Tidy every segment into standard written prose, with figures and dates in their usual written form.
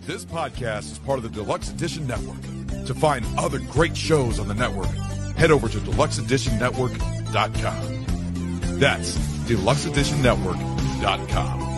This podcast is part of the Deluxe Edition Network. To find other great shows on the network, head over to deluxeeditionnetwork.com. That's deluxeeditionnetwork.com.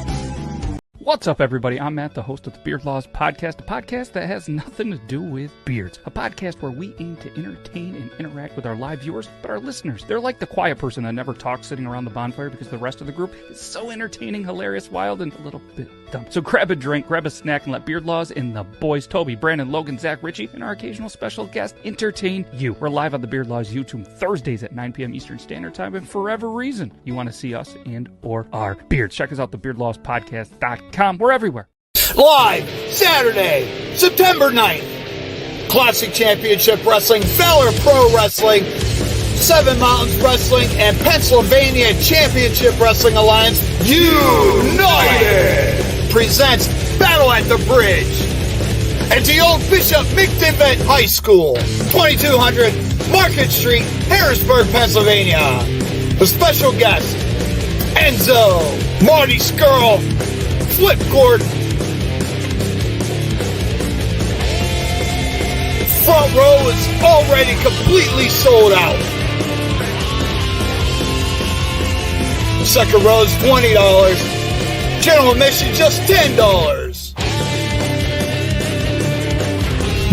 What's up, everybody? I'm Matt, the host of the Beard Laws Podcast, a podcast that has nothing to do with beards. A podcast where we aim to entertain and interact with our live viewers, but our listeners, they're like the quiet person that never talks sitting around the bonfire because the rest of the group is so entertaining, hilarious, wild, and a little bit dumb. So grab a drink, grab a snack, and let Beard Laws and the boys, Toby, Brandon, Logan, Zach, Richie, and our occasional special guest entertain you. We're live on the Beard Laws YouTube Thursdays at 9 p.m. Eastern Standard Time, and for whatever reason you want to see us and or our beards, check us out, thebeardlawspodcast.com. We're everywhere. Live Saturday, September 9th. Classic Championship Wrestling, Valor Pro Wrestling, Seven Mountains Wrestling, and Pennsylvania Championship Wrestling Alliance United presents Battle at the Bridge at the old Bishop McDivitt High School, 2200 Market Street, Harrisburg, Pennsylvania. The special guest, Enzo, Marty Skrull, Flip Gordon. Front row is already completely sold out. Second row is $20. General admission just $10.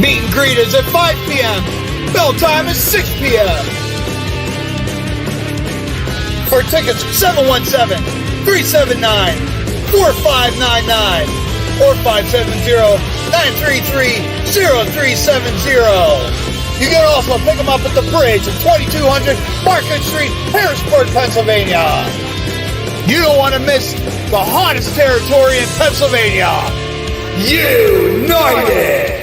Meet and greet is at 5 p.m. Bell time is 6 p.m. For tickets, 717-379-4599 or 570-933-0370. You can also pick them up at the bridge at 2200 Market Street, Harrisburg, Pennsylvania. You don't want to miss the hottest territory in Pennsylvania, United!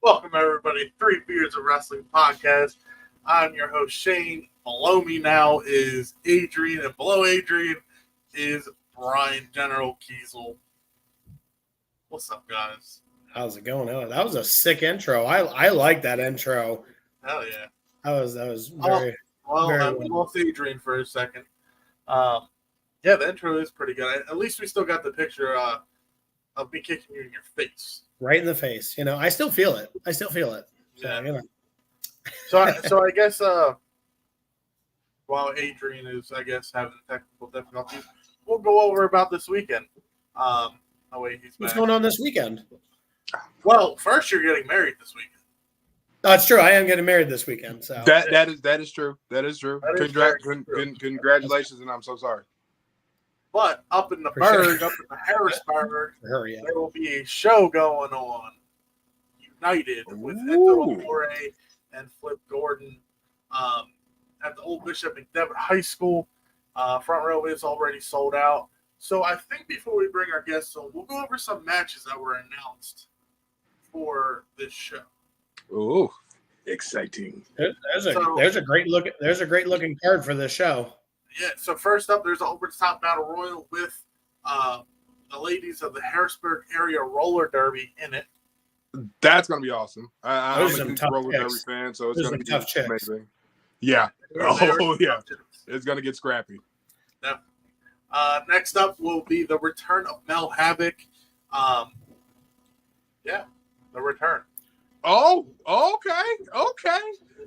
Welcome, everybody. 3 Beards of Wrestling podcast. I'm your host, Shane. Below me now is Adrian, and below Adrian is Brian General Kiesel. What's up, guys? How's it going? Oh, that was a sick intro. I like that intro. Hell yeah. That was very we lost Adrian for a second. Yeah, the intro is pretty good. At least we still got the picture of me kicking you in your face. Right in the face. You know, I still feel it. So, Yeah. you know. So I guess while Adrian is, having technical difficulties, we'll go over about this weekend. What's going on this weekend? Well, first you're getting married this weekend. That's true. I am getting married this weekend. So that is true. That is true. Congratulations, and I'm so sorry. But up in the Burg, up in the Harrisburg, there will be a show going on, United, with Enzo Amore and Flip Gordon at the old Bishop McDivitt High School. Front row is already sold out. So I think before we bring our guests on, we'll go over some matches that were announced for this show. Oh, exciting! There's a great looking card for this show. Yeah, so first up, there's an over-the-top battle royal with the ladies of the Harrisburg area roller derby in it. That's going to be awesome. I'm a huge roller derby chicks. fan, so it's going to be tough chicks. amazing. Yeah. Oh, yeah. It's going to get scrappy. Yeah. Next up will be the return of Mel Havoc. The return. Oh, okay.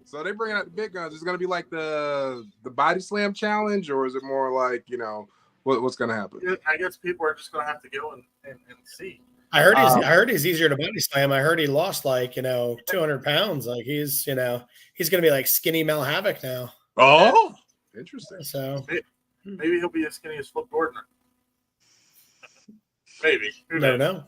So they bringing out the big guns. Is it gonna be like the body slam challenge, or is it more like what's gonna happen? I guess people are just gonna have to go and see. I heard he's easier to body slam. I heard he lost 200 pounds. Like he's gonna be like skinny Mel Havoc now. Oh, interesting. So maybe he'll be as skinny as Flip Gordon. Maybe. Never know.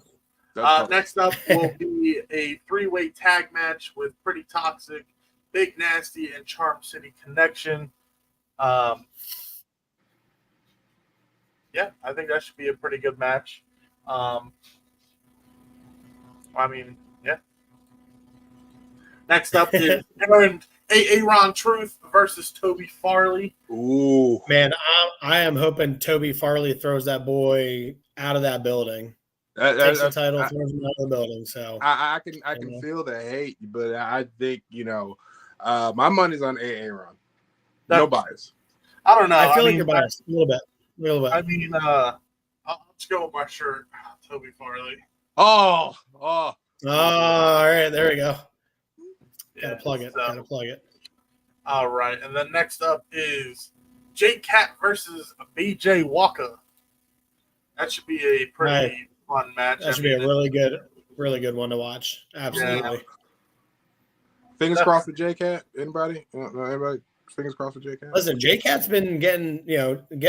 Next up will be a 3-way tag match with Pretty Toxic, Big Nasty, and Charm City Connection. Yeah, I think that should be a pretty good match. Yeah. Next up is Aaron Truth versus Toby Farley. Ooh, man, I am hoping Toby Farley throws that boy out of that building. Takes the title, throws him out of the building. So I can feel the hate, but I think my money's on Aaron. No bias. I don't know. I feel like you're biased a little bit. I mean, I'll just go with my shirt, Toby Farley. Oh, all right, there we go. Yeah, Gotta plug it. All right, and then next up is Jake Cat versus BJ Walker. That should be a pretty fun match. That should be a really good one to watch. Absolutely. Yeah. Fingers crossed for J-Cat. Anybody? Anybody? Fingers crossed for J-Cat. Listen, J-Cat's been getting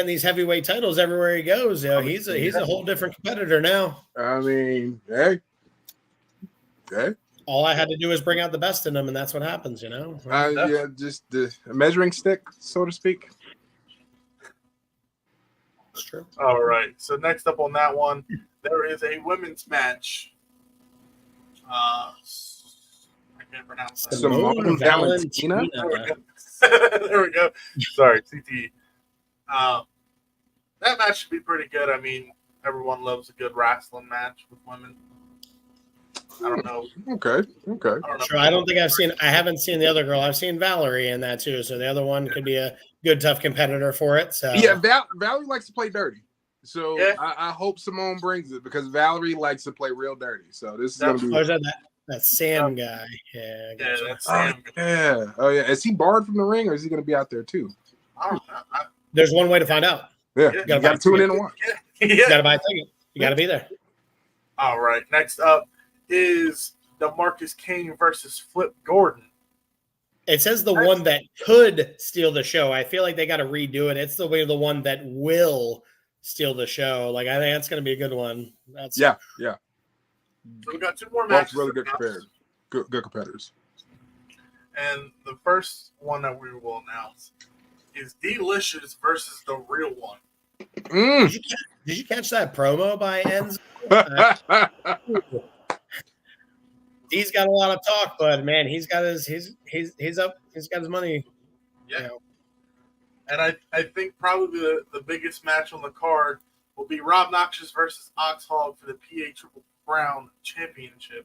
these heavyweight titles everywhere he goes. He's a whole different competitor now. I mean, hey. All I had to do is bring out the best in him, and that's what happens, Yeah, just the measuring stick, so to speak. It's true. All right. So next up on that one, there is a women's match. I can't pronounce that. Simone Valentina. There we go. Sorry, CT. That match should be pretty good. I mean, everyone loves a good wrestling match with women. I don't know. Okay. Sure. I haven't seen the other girl. I've seen Valerie in that too. So the other one could be a good, tough competitor for it. So yeah, Valerie likes to play dirty. So yeah. I hope Simone brings it because Valerie likes to play real dirty. So this is going to be that Sam guy. Yeah, that's Sam. Yeah. Oh yeah. Is he barred from the ring, or is he going to be out there too? I don't know. There's one way to find out. Yeah, you got to tune in and watch. You got to buy a ticket. You got to be there. All right. Next up is DeMarcus Kane versus Flip Gordon. It says the one that could steal the show. I feel like they got to redo it. It's the one that will steal the show. Like, I think that's going to be a good one. Yeah. So we got two more matches. Both really good compared. Good competitors. And the first one that we will announce is Delicious versus the Real One. Did you catch that promo by Enzo? He's got a lot of talk, but man, he's got his money. Yeah. And I think probably the biggest match on the card will be Rob Noxious versus Ox Hog for the PA Triple Crown Championship.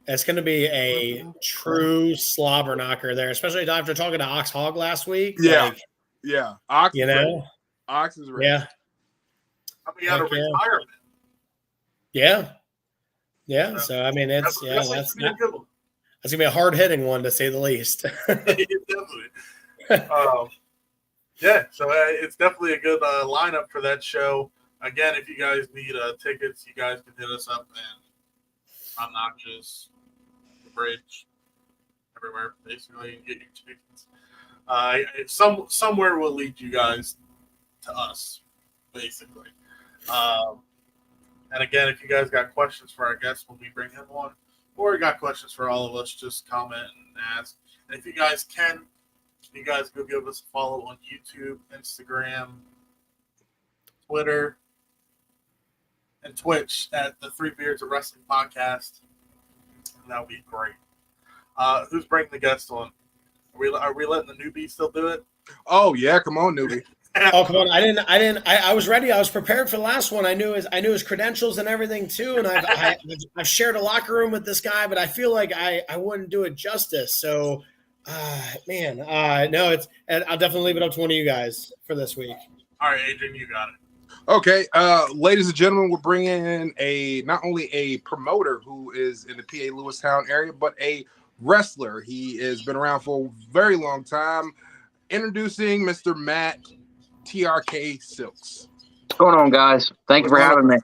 It's going to be a true slobber knocker there, especially after talking to Ox Hog last week. Yeah. Ox, Ox is ready. Yeah. Coming out of retirement. Yeah. Yeah. So I mean, that's gonna be a hard hitting one to say the least. Definitely. Yeah. So it's definitely a good lineup for that show. Again, if you guys need tickets, you guys can hit us up and Obnoxious, the Bridge, everywhere. Basically, you can get your tickets. Somewhere will lead you guys to us, basically. And again, if you guys got questions for our guests when we bring him on, or you got questions for all of us, just comment and ask. And if you guys can, you guys go give us a follow on YouTube, Instagram, Twitter, and Twitch at the 3Beardzofwrestling podcast. And that would be great. Who's bringing the guest on? Are we letting the newbie still do it? Oh yeah, come on, newbie. Oh, come on. I was ready. I was prepared for the last one. I knew his credentials and everything too. And I've shared a locker room with this guy, but I feel like I wouldn't do it justice. So, no, and I'll definitely leave it up to one of you guys for this week. All right, Adrian, you got it. Okay, ladies and gentlemen, we're bringing in not only a promoter who is in the PA Lewistown area, but a wrestler. He has been around for a very long time. Introducing Mr. Matt TRK Silks. What's going on, guys? Thank you for having me.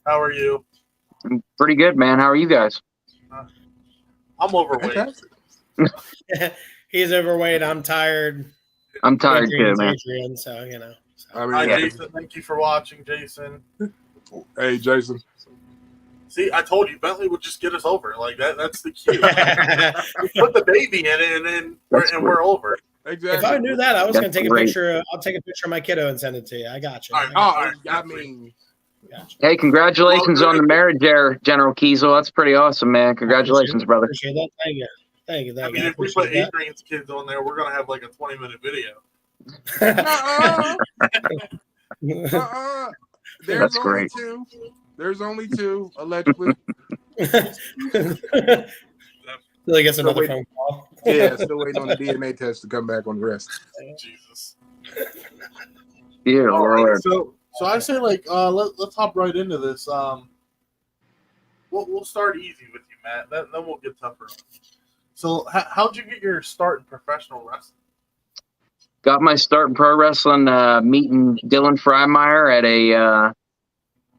How are you? I'm pretty good, man. How are you guys? I'm overweight. He's overweight. I'm tired. I'm tired too, man. Adrian, so you know. Hi, Jason. Thank you for watching, Jason. Hey, Jason. See, I told you Bentley would just get us over. Like that's the cue. We put the baby in it, and we're over. Exactly. If I knew that, I was going to take a great. picture. I'll take a picture of my kiddo and send it to you. I got you. I Hey, congratulations on the marriage there, General Kiesel. That's pretty awesome, man. Congratulations, brother. Appreciate that. Thank you. I mean, if we put Adrian's kids on there, we're going to have like a 20-minute video. There's only great. two. There's only two, allegedly. Really gets another phone call. Yeah, still waiting on the DNA test to come back on the rest. Jesus. Dear Lord. So I say let's hop right into this. We'll start easy with you, Matt. Then we'll get tougher. So how'd you get your start in professional wrestling? Got my start in pro wrestling meeting Dylan Freimeyer at a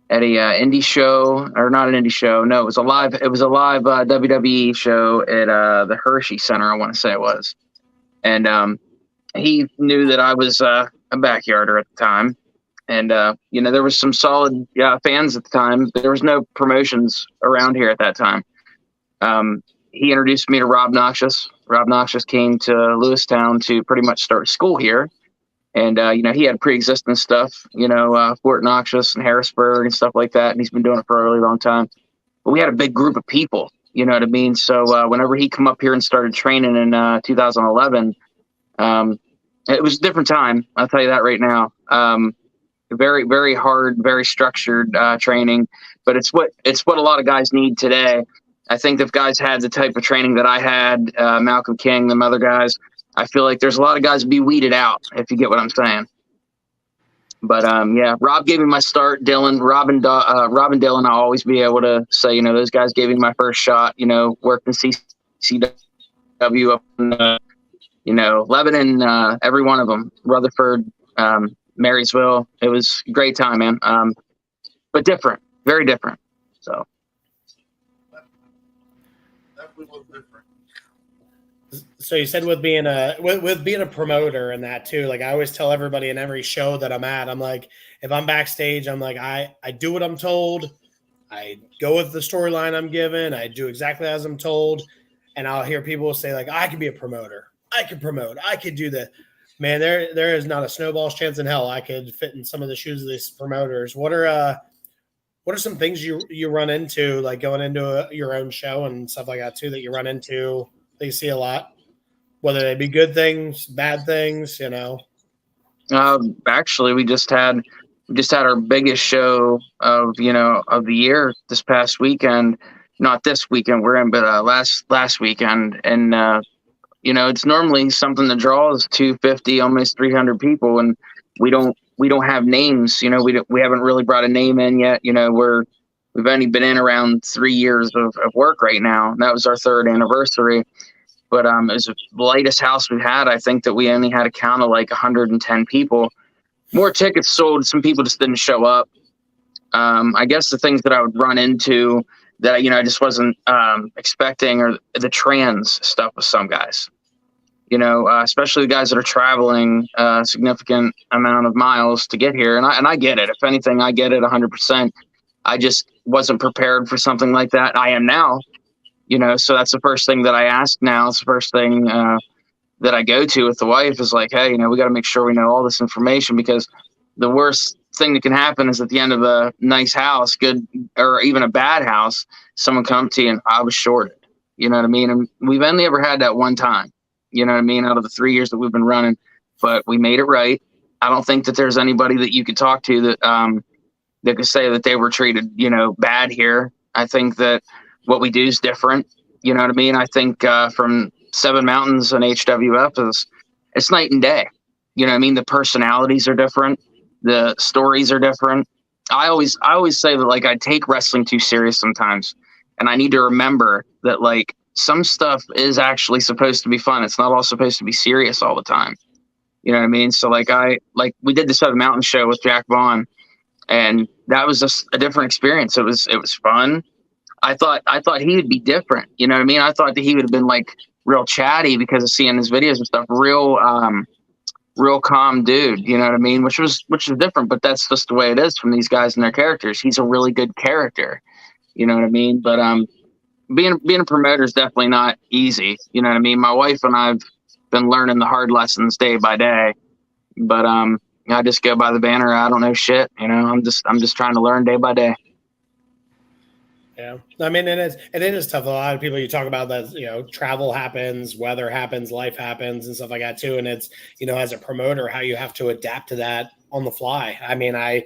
indie show, or not an indie show. No, it was a live WWE show at the Hershey Center, I want to say it was. And he knew that I was a backyarder at the time. And, there was some solid fans at the time. There was no promotions around here at that time. He introduced me to Rob Noxious. Rob Noxious came to Lewistown to pretty much start school here. And, he had pre-existing stuff, Fort Noxious and Harrisburg and stuff like that. And he's been doing it for a really long time. But we had a big group of people, you know what I mean? So whenever he come up here and started training in 2011, it was a different time. I'll tell you that right now. Very, very hard, very structured training. But it's what a lot of guys need today. I think if guys had the type of training that I had, Malcolm King, them other guys, I feel like there's a lot of guys be weeded out, if you get what I'm saying. But, Rob gave me my start. Dylan, Rob and Dylan, I'll always be able to say, those guys gave me my first shot, worked in CCW up in, Lebanon, every one of them, Rutherford, Marysville. It was a great time, man. But different, very different. So. Definitely was different. So you said with being a promoter and that too, like I always tell everybody in every show that I'm at, I'm like, if I'm backstage, I'm like, I do what I'm told. I go with the storyline I'm given. I do exactly as I'm told. And I'll hear people say like, I could be a promoter. I could promote. I could do that. Man, there is not a snowball's chance in hell I could fit in some of the shoes of these promoters. What are some things you run into, like going into your own show and stuff like that too, that you run into, that you see a lot, whether they be good things, bad things, Actually, we just had our biggest show of the year this past weekend. Not this weekend we're in, but last weekend. And it's normally something that draws 250, almost 300 people, and we don't have names. We haven't really brought a name in yet. We've only been in around 3 years of work right now. And that was our third anniversary. But it was the latest house we've had. I think that we only had a count of like 110 people. More tickets sold. Some people just didn't show up. I guess the things that I would run into that I just wasn't expecting are the trans stuff with some guys. Especially the guys that are traveling a significant amount of miles to get here. And I get it. If anything, I get it 100%. I just wasn't prepared for something like that. I am now. So that's the first thing that I ask now. It's the first thing that I go to with the wife is like, hey, we got to make sure we know all this information, because the worst thing that can happen is at the end of a nice house, good or even a bad house, someone come to you and I was shorted. You know what I mean? And we've only ever had that one time, out of the 3 years that we've been running, but we made it right. I don't think that there's anybody that you could talk to that could say that they were treated, bad here. I think that what we do is different. You know what I mean? I think from Seven Mountains and HWF it's night and day. You know what I mean? The personalities are different. The stories are different. I always say that, like, I take wrestling too serious sometimes, and I need to remember that, like, some stuff is actually supposed to be fun. It's not all supposed to be serious all the time. You know what I mean? So like we did the Southern Mountain show with Jack Vaughn, and that was just a different experience. It was fun. I thought he would be different. You know what I mean? I thought that he would have been like real chatty because of seeing his videos and stuff. Real calm dude. You know what I mean? Which was different, but that's just the way it is from these guys and their characters. He's a really good character. You know what I mean? But being a promoter is definitely not easy. You know what I mean? My wife and I've been learning the hard lessons day by day, but I just go by the banner. I don't know shit. You know, I'm just trying to learn day by day. Yeah, I mean, and it is tough. A lot of people, you talk about that, you know, travel happens, weather happens, life happens, and stuff like that too. And it's, you know, as a promoter, how you have to adapt to that on the fly. I mean, I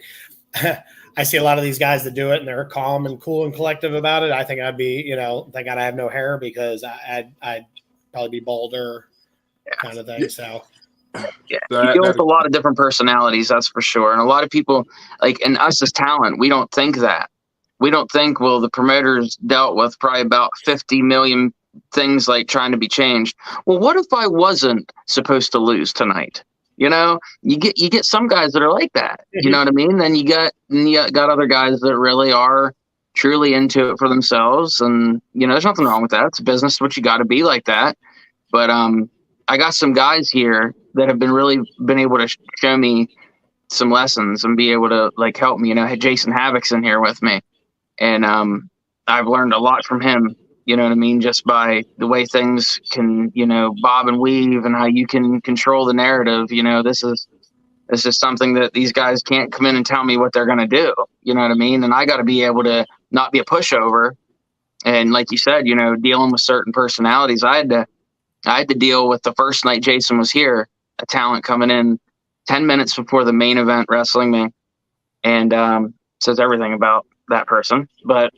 see a lot of these guys that do it and they're calm and cool and collective about it. I think I'd be, you know, thank God I have no hair, because I'd probably be bolder, kind of thing. Yeah. So yeah, you deal with a lot of different personalities, that's for sure. And a lot of people, like, and us as talent, we don't think that. We don't think, well, the promoters dealt with probably about 50 million things like trying to be changed. Well, what if I wasn't supposed to lose tonight? You know, you get some guys that are like that. You know what I mean? Then you got other guys that really are truly into it for themselves. And, you know, there's nothing wrong with that. It's business, what you got to be like that. But I got some guys here that have been able to show me some lessons and be able to, like, help me. You know, Jason Havoc's in here with me, and I've learned a lot from him. You know what I mean? Just by the way things can, you know, bob and weave, and how you can control the narrative. You know, this is something that these guys can't come in and tell me what they're going to do. You know what I mean? And I got to be able to not be a pushover. And like you said, you know, dealing with certain personalities, I had to deal with the first night Jason was here, a talent coming in 10 minutes before the main event wrestling me, and says everything about that person. But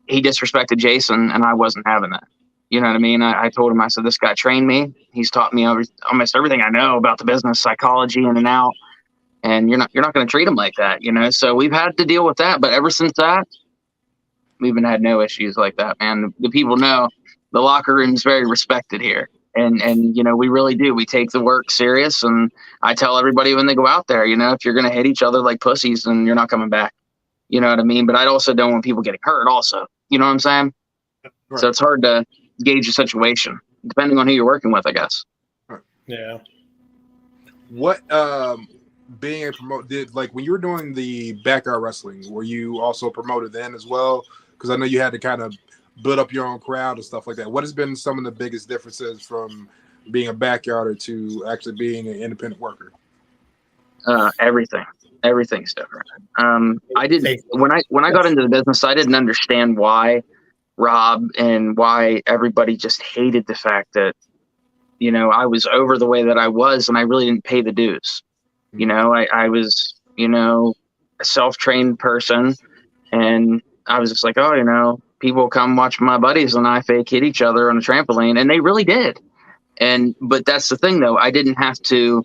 he disrespected Jason, and I wasn't having that. You know what I mean? I told him, I said, this guy trained me. He's taught me almost everything I know about the business, psychology in and out, and you're not going to treat him like that, you know? So we've had to deal with that. But ever since that, we've had no issues like that, man. The people know the locker room is very respected here. And, you know, we really do. We take the work serious. And I tell everybody when they go out there, you know, if you're going to hit each other like pussies, then you're not coming back. You know what I mean? But I also don't want people getting hurt also. You know what I'm saying? Right. So it's hard to gauge a situation depending on who you're working with, I guess. Right. yeah. What being a promoter, like when you were doing the backyard wrestling, were you also promoted then as well? Because I know you had to kind of build up your own crowd and stuff like that. What has been some of the biggest differences from being a backyarder to actually being an independent worker? Everything's different. I didn't when I got into the business, I didn't understand why Rob and why everybody just hated the fact that, you know, I was over the way that I was, and I really didn't pay the dues. You know, I was, you know, a self-trained person, and I was just like, oh, you know, people come watch my buddies and I fake hit each other on a trampoline, and they really did. But that's the thing, though. I didn't have to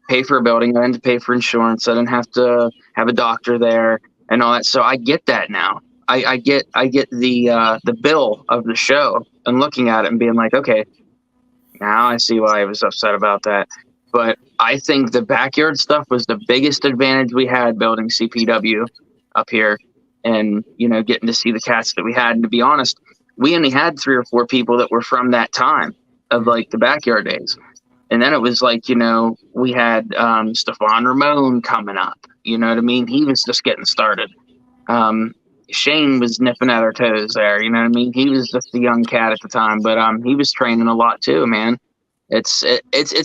pay for a building. I didn't pay for insurance. I didn't have to have a doctor there and all that. So I get that now. I get the bill of the show and looking at it and being like, okay, now I see why I was upset about that. But I think the backyard stuff was the biggest advantage we had building CPW up here, and, you know, getting to see the cats that we had. And to be honest, we only had 3 or 4 people that were from that time of, like, the backyard days. And then it was like, you know, we had Stefan Ramon coming up. You know what I mean? He was just getting started. Shane was nipping at our toes there. You know what I mean? He was just a young cat at the time, but he was training a lot too, man. It's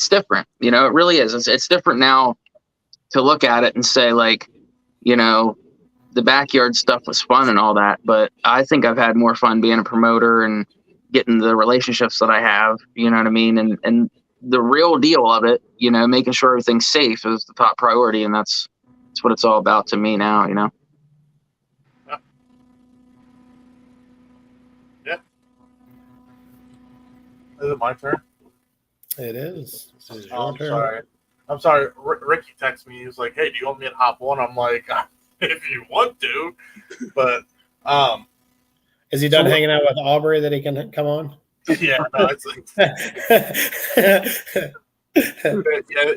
different. You know, it really is. It's different now to look at it and say, like, you know, the backyard stuff was fun and all that, but I think I've had more fun being a promoter and getting the relationships that I have. You know what I mean? And the real deal of it, you know, making sure everything's safe is the top priority, and that's what it's all about to me now, you know. Yeah. Is it my turn? It is. I'm sorry. I'm sorry, Ricky texted me. He was like, "Hey, do you want me to hop on?" I'm like, "If you want to," but is he done hanging out with Aubrey that he can come on? Yeah, no, it's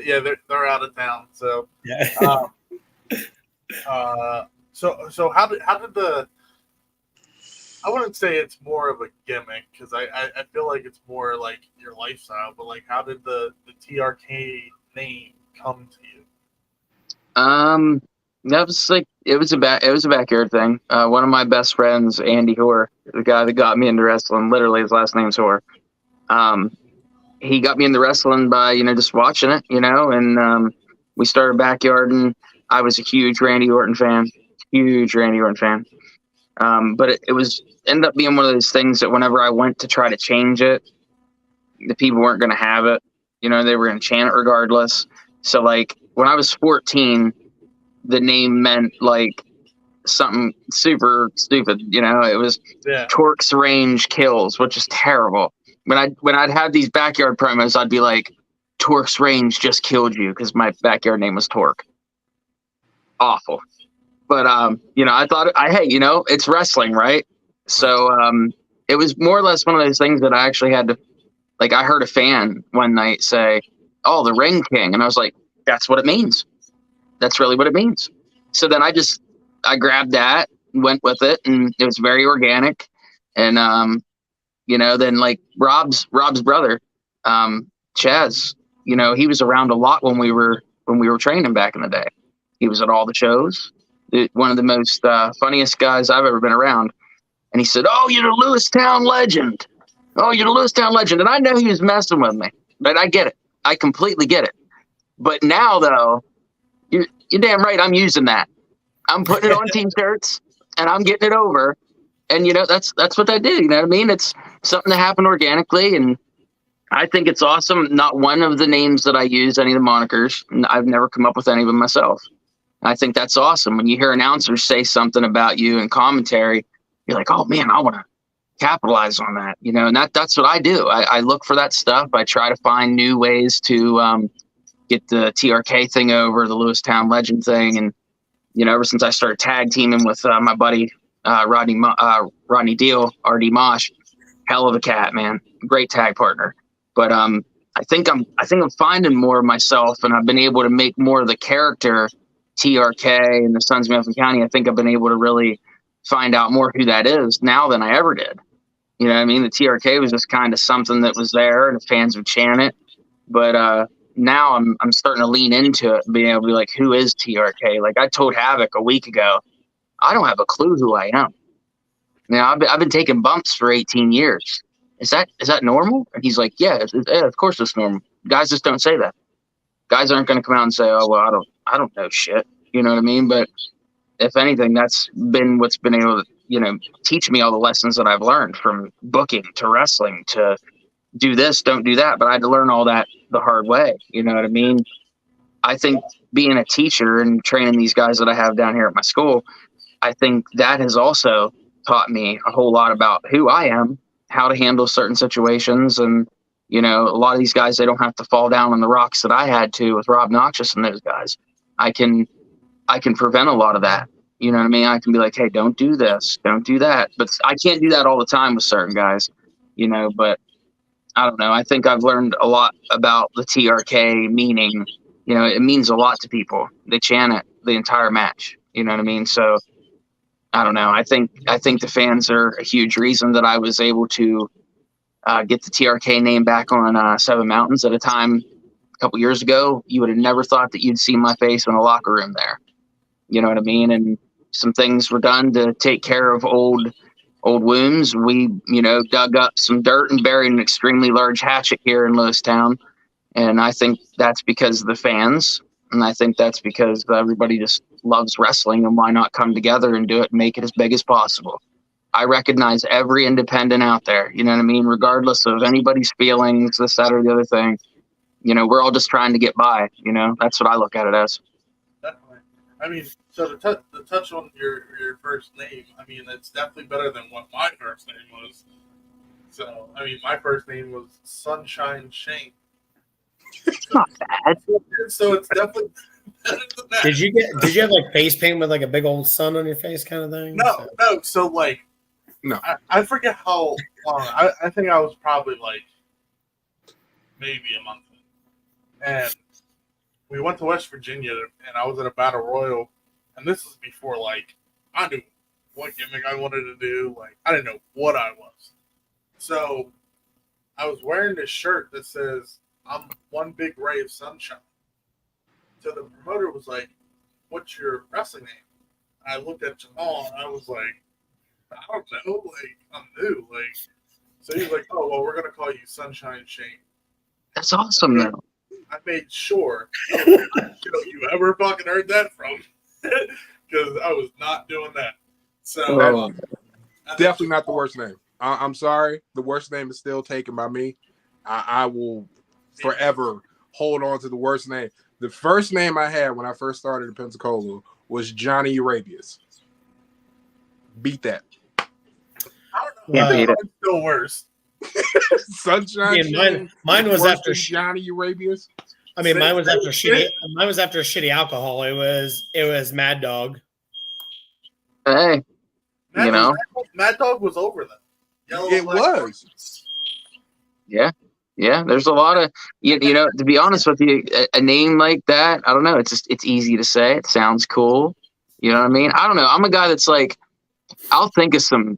yeah, they're out of town. So yeah. So how did the? I wouldn't say it's more of a gimmick because I feel like it's more like your lifestyle. But like, how did the TRK name come to you? That was like it was a backyard thing. One of my best friends, Andy Hoare, the guy that got me into wrestling, literally his last name's Hoare. He got me into wrestling by just watching it, and we started backyarding. I was a huge Randy Orton fan, but it was ended up being one of those things that whenever I went to try to change it, the people weren't going to have it. They were going to chant it regardless. So like when I was 14, the name meant like something super stupid. It was Torque's Range Kills, which is terrible. When I'd have these backyard promos, I'd be like, Torque's Range just killed you because my backyard name was Torque. Awful. But I thought, hey, it's wrestling, right? So it was more or less one of those things that I actually had to, like, I heard a fan one night say, "Oh, the Ring King," and I was like, "That's what it means. That's really what it means." So then I grabbed that, went with it, and it was very organic. And then like Rob's brother, Chaz, he was around a lot when we were training back in the day. He was at all the shows. One of the most funniest guys I've ever been around. And he said, "Oh, you're the Lewistown legend. Oh, you're the Lewistown legend." And I know he was messing with me, but I get it. I completely get it. But now, though, you're damn right. I'm using that. I'm putting it on T-shirts, and I'm getting it over. And that's what I do. You know what I mean? It's something that happened organically, and I think it's awesome. Not one of the names that I use, any of the monikers, I've never come up with any of them myself. I think that's awesome. When you hear announcers say something about you in commentary, you're like, "Oh man, I want to capitalize on that." And that's what I do. I look for that stuff. I try to find new ways to get the TRK thing over, the Lewistown legend thing. And, ever since I started tag teaming with my buddy, Rodney Deal, RD Mosh, hell of a cat, man. Great tag partner. But I think I'm finding more of myself, and I've been able to make more of the character TRK and the Sons of Mifflin County. I think I've been able to really find out more who that is now than I ever did. You know what I mean? The TRK was just kind of something that was there, and the fans would chant it. But now I'm starting to lean into it and being able to be like, who is TRK? Like I told Havoc a week ago, I don't have a clue who I am. I've been taking bumps for 18 years. Is that normal? And he's like, yeah, of course it's normal. Guys just don't say that. Guys aren't going to come out and say, "Oh, well, I don't know shit." You know what I mean? But if anything, that's been what's been able to, teach me all the lessons that I've learned, from booking to wrestling to do this, don't do that. But I had to learn all that the hard way. You know what I mean? I think being a teacher and training these guys that I have down here at my school, I think that has also taught me a whole lot about who I am, how to handle certain situations. And, a lot of these guys, they don't have to fall down on the rocks that I had to with Rob Noxious and those guys. I can prevent a lot of that. You know what I mean? I can be like, "Hey, don't do this, don't do that." But I can't do that all the time with certain guys, but I don't know. I think I've learned a lot about the TRK meaning. It means a lot to people. They chant it the entire match. You know what I mean? So I don't know. I think the fans are a huge reason that I was able to get the TRK name back on Seven Mountains. At a time a couple years ago, you would have never thought that you'd see my face in a locker room there. You know what I mean? And some things were done to take care of old wounds. We, dug up some dirt and buried an extremely large hatchet here in Lewistown. And I think that's because of the fans. And I think that's because everybody just loves wrestling, and why not come together and do it and make it as big as possible? I recognize every independent out there, you know what I mean? Regardless of anybody's feelings, this, that, or the other thing, we're all just trying to get by, that's what I look at it as. Definitely. I mean, so to touch on your first name, I mean, it's definitely better than what my first name was. So, I mean, my first name was Sunshine Shane. It's not bad. So it's definitely better than that. Did you have like face paint with like a big old sun on your face kind of thing? No. So like, No. I forget how long. I think I was probably like maybe a month in. And we went to West Virginia, and I was at a battle royal, and this was before like I knew what gimmick I wanted to do. Like I didn't know what I was. So I was wearing this shirt that says I'm one big ray of sunshine. So the promoter was like, "What's your wrestling name?" And I looked at Jamal and I was like, "I don't know. Like I'm new." Like so he was like, "Oh well, we're gonna call you Sunshine Shane." That's awesome, though. I made sure you ever fucking heard that from, because I was not doing that. So Definitely not the worst name. I'm sorry. The worst name is still taken by me. I will forever hold on to the worst name. The first name I had when I first started in Pensacola was Johnny Arabius. Beat that. I don't know. Beat it. It's still worse. Sunshine. Yeah, mine was after Johnny Arabius. I mean, mine was after shitty. Mine was after shitty alcohol. It was Mad Dog. Hey, Mad Dog was over then. It was. Yeah. There's a lot of you know. To be honest with you, a name like that, I don't know. It's easy to say. It sounds cool. You know what I mean? I don't know. I'm a guy that's like, I'll think of some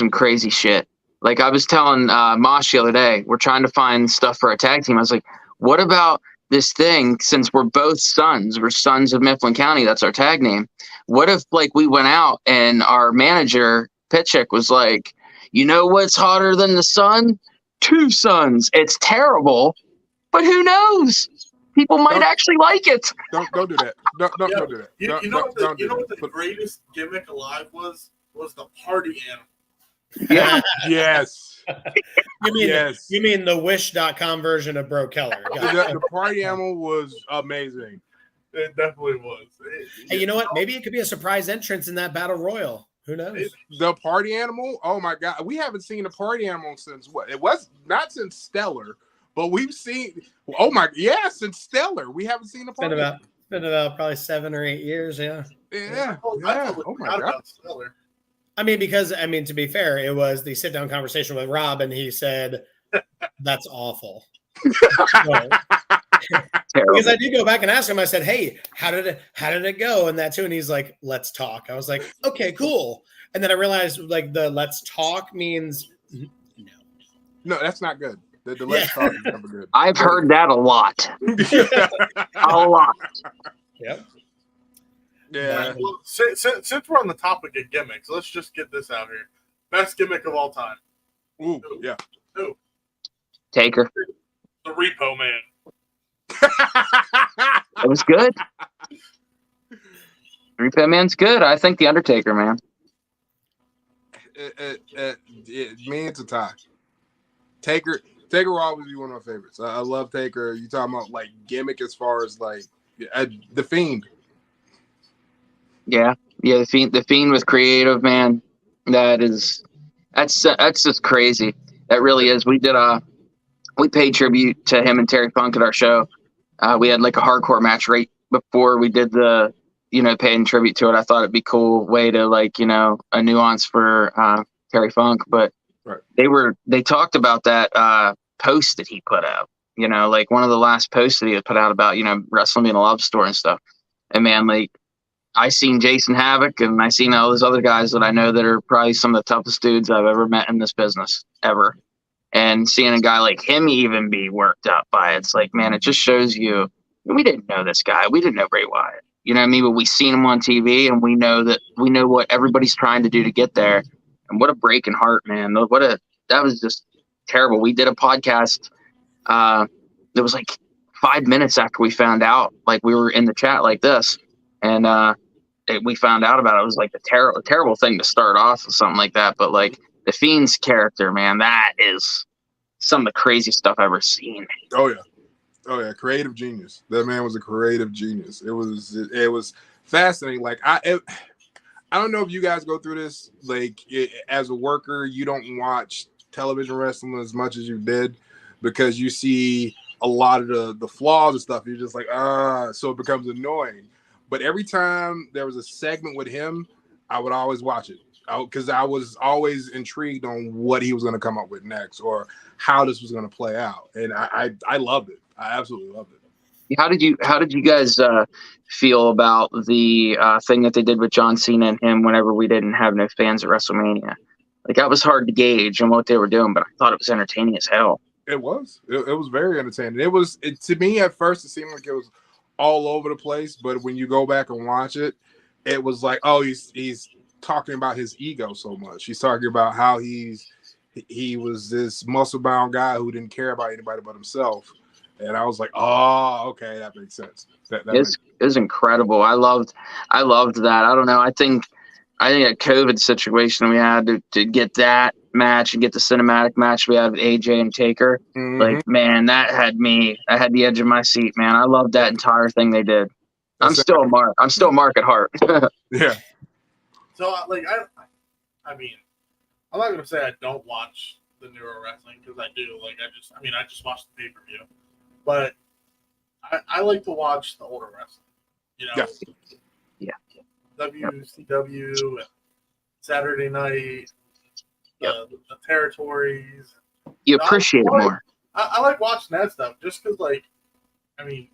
crazy shit. Like I was telling Mosh the other day, we're trying to find stuff for our tag team. I was like, what about this thing? Since we're both sons, we're sons of Mifflin County. That's our tag name. What if like we went out and our manager Pitchick was like, you know what's hotter than the sun? Two suns. It's terrible, but who knows? People might actually like it. Don't do that. Don't do that. You know what the greatest gimmick alive was the party animal. Yeah. Yes. You mean the Wish.com version of Bro Keller? The party animal was amazing. It definitely was. Hey, you know what? Maybe it could be a surprise entrance in that battle royal. Who knows? The party animal? Oh my God. We haven't seen a party animal since what? It was not since Stellar, but we've seen since Stellar. We haven't seen a party animal. It's been about probably 7 or 8 years, yeah. Yeah. Oh my God. Stellar. I mean, to be fair, it was the sit-down conversation with Rob, and he said, that's awful. Because I did go back and ask him, I said, hey, how did it go? And that too. And he's like, let's talk. I was like, okay, cool. And then I realized like the let's talk means no. No, that's not good. The let's talk is never good. I've heard that a lot. A lot. Yep. Yeah. Well, since we're on the topic of gimmicks, let's just get this out here. Best gimmick of all time. Ooh, yeah. Who? Taker. The Repo Man. It was good. Repo Man's good. I think the Undertaker, man. Me, it's a tie. Taker will always be one of my favorites. I love Taker. You talking about like gimmick as far as like the Fiend. Yeah. The Fiend with creative, man. That's just crazy. That really is. We paid tribute to him and Terry Funk at our show. We had like a hardcore match right before we did the, paying tribute to it. I thought it'd be a cool way to like, a nuance for Terry Funk, but right. They talked about that post that he put out, like one of the last posts that he had put out about, wrestling being a love story and stuff. And man, like I seen Jason Havoc and I seen all those other guys that I know that are probably some of the toughest dudes I've ever met in this business ever. And seeing a guy like him even be worked up by it, it's like, man, it just shows you, we didn't know this guy. We didn't know Bray Wyatt. You know what I mean? But we seen him on TV and we know what everybody's trying to do to get there. And what a breaking heart, man. That was just terrible. We did a podcast. It was like 5 minutes after we found out, like we were in the chat like this. And we found out about it. It was like a terrible thing to start off with something like that. But like, the Fiend's character, man, that is some of the craziest stuff I've ever seen. Oh yeah, creative genius. That man was a creative genius. It was fascinating. Like I don't know if you guys go through this. Like as a worker, you don't watch television wrestling as much as you did because you see a lot of the flaws and stuff. You're just like, so it becomes annoying. But every time there was a segment with him, I would always watch it because I was always intrigued on what he was going to come up with next or how this was going to play out. And I loved it. I absolutely loved it. How did you guys feel about the thing that they did with John Cena and him whenever we didn't have no fans at WrestleMania? Like, that was hard to gauge on what they were doing, but I thought it was entertaining as hell. It was. It was very entertaining. To me at first it seemed like it was all over the place, but when you go back and watch it, it was like, oh, he's talking about his ego so much. He's talking about how he was this muscle bound guy who didn't care about anybody but himself. And I was like, oh, okay, that makes sense. It was incredible. I loved that. I don't know. I think a COVID situation we had to get that match and get the cinematic match we had with AJ and Taker. Mm-hmm. Like, man, that had the edge of my seat, man. I loved that entire thing they did. I'm still Mark at heart. Yeah. So, like, I mean, I'm not gonna say I don't watch the newer wrestling because I do. Like, I just watched the pay-per-view, but I like to watch the older wrestling. You know, yeah. WCW and Saturday Night, the territories. You appreciate it more. I like watching that stuff just because, like, I mean,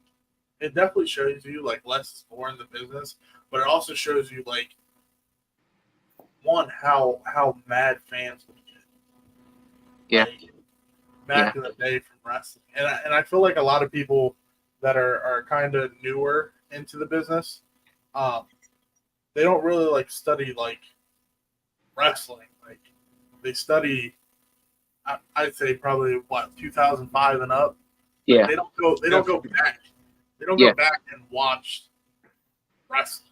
it definitely shows you like less is more in the business, but it also shows you like how mad fans would get. Yeah. Like, back in the day from wrestling, and I feel like a lot of people that are kind of newer into the business, they don't really like study like wrestling. Like, they study, I'd say probably 2005 and up. Yeah. Like, they don't go back. They don't go back and watch wrestling.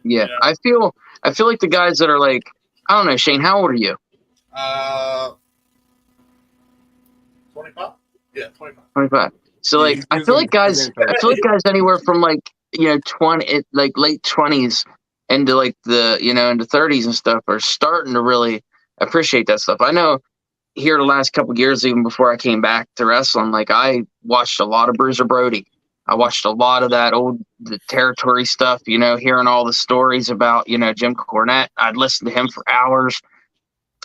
Yeah. You know? I feel like the guys that are like, I don't know, Shane, how old are you? 25. Yeah, 25. 25. So like, I feel like guys anywhere from like, 20, like late 20s into like into 30s and stuff are starting to really appreciate that stuff. I know here the last couple of years, even before I came back to wrestling, like, I watched a lot of Bruiser Brody. I watched a lot of that the territory stuff, hearing all the stories about, Jim Cornette. I'd listen to him for hours.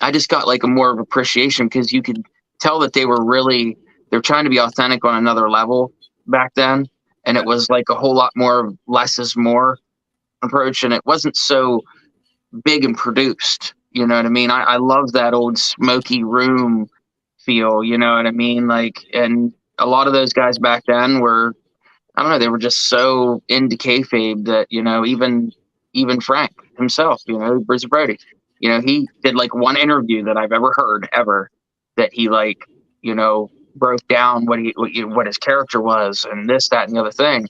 I just got like a more of appreciation because you could tell that they're trying to be authentic on another level back then. And it was like a whole lot more less is more approach. And it wasn't so big and produced. You know what I mean? I love that old smoky room feel, you know what I mean? Like, and a lot of those guys back then were, I don't know, they were just so into kayfabe that, even Frank himself, Bruce Brody, he did like one interview that I've ever heard that he like, broke down what his character was and this, that, and the other thing.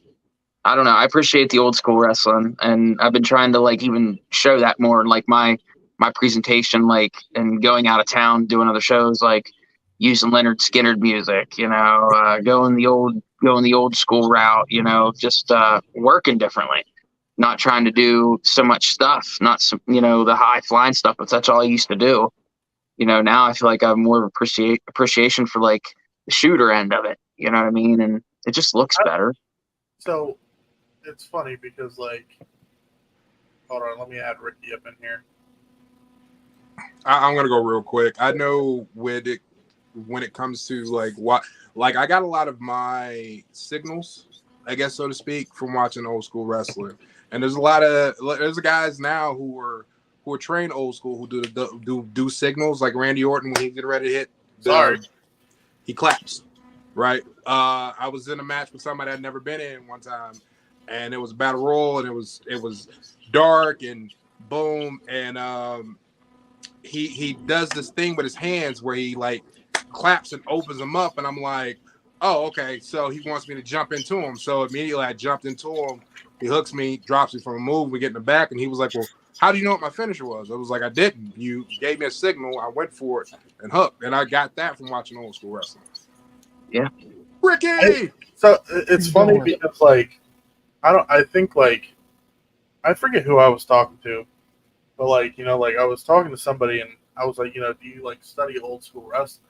I don't know. I appreciate the old school wrestling, and I've been trying to like even show that more, like my presentation, like, and going out of town, doing other shows, like using Leonard Skinner music, going the old school route, just working differently, not trying to do so much stuff, not some, the high flying stuff, but that's all I used to do. Now I feel like I have more of appreciation for like the shooter end of it. You know what I mean? And it just looks better. So it's funny because, like, hold on, let me add Ricky up in here. I'm gonna go real quick. I know when it comes to like I got a lot of my signals, I guess, so to speak, from watching old school wrestling. And there's guys now who are trained old school who do signals, like Randy Orton when he get ready to hit. He claps, right? I was in a match with somebody I'd never been in one time, and it was a battle royal, and it was dark and boom, and he does this thing with his hands where he like claps and opens them up, and I'm like, oh, okay, so he wants me to jump into him. So immediately I jumped into him. He hooks me, drops me from a move. We get in the back, and he was like, well, how do you know what my finisher was? I was like, I didn't. You gave me a signal. I went for it and hooked. And I got that from watching old school wrestling. Yeah. Ricky! So it's funny because, like, I think, like, I forget who I was talking to, but, like, like, I was talking to somebody, and I was like, do you, like, study old school wrestling?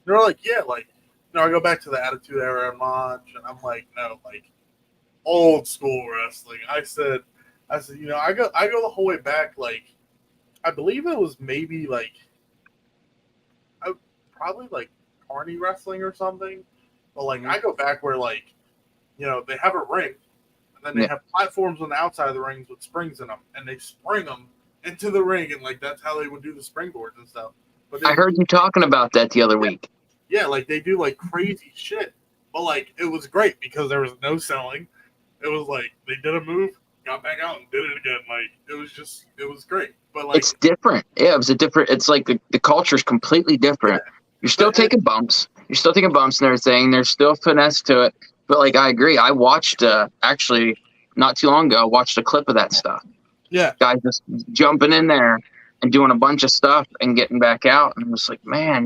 They're like, yeah, like, I go back to the Attitude Era match, and I'm like, no, like old school wrestling. I said, I go the whole way back. Like, I believe it was maybe like, probably like Carney wrestling or something. But like, I go back where like, they have a ring, and then they have platforms on the outside of the rings with springs in them, and they spring them into the ring, and like that's how they would do the springboards and stuff. But I heard you talking about that the other week. Yeah, like they do like crazy shit, but like it was great because there was no selling. It was like they did a move, got back out, and did it again. Like it was great. But like it's different. Yeah, it was a different. It's like the culture's completely different. Yeah. You're still taking bumps. You're still taking bumps and everything. There's still finesse to it. But like I agree. I watched actually not too long ago. I watched a clip of that stuff. Yeah, Guys just jumping in there and doing a bunch of stuff and getting back out. And I was like, man,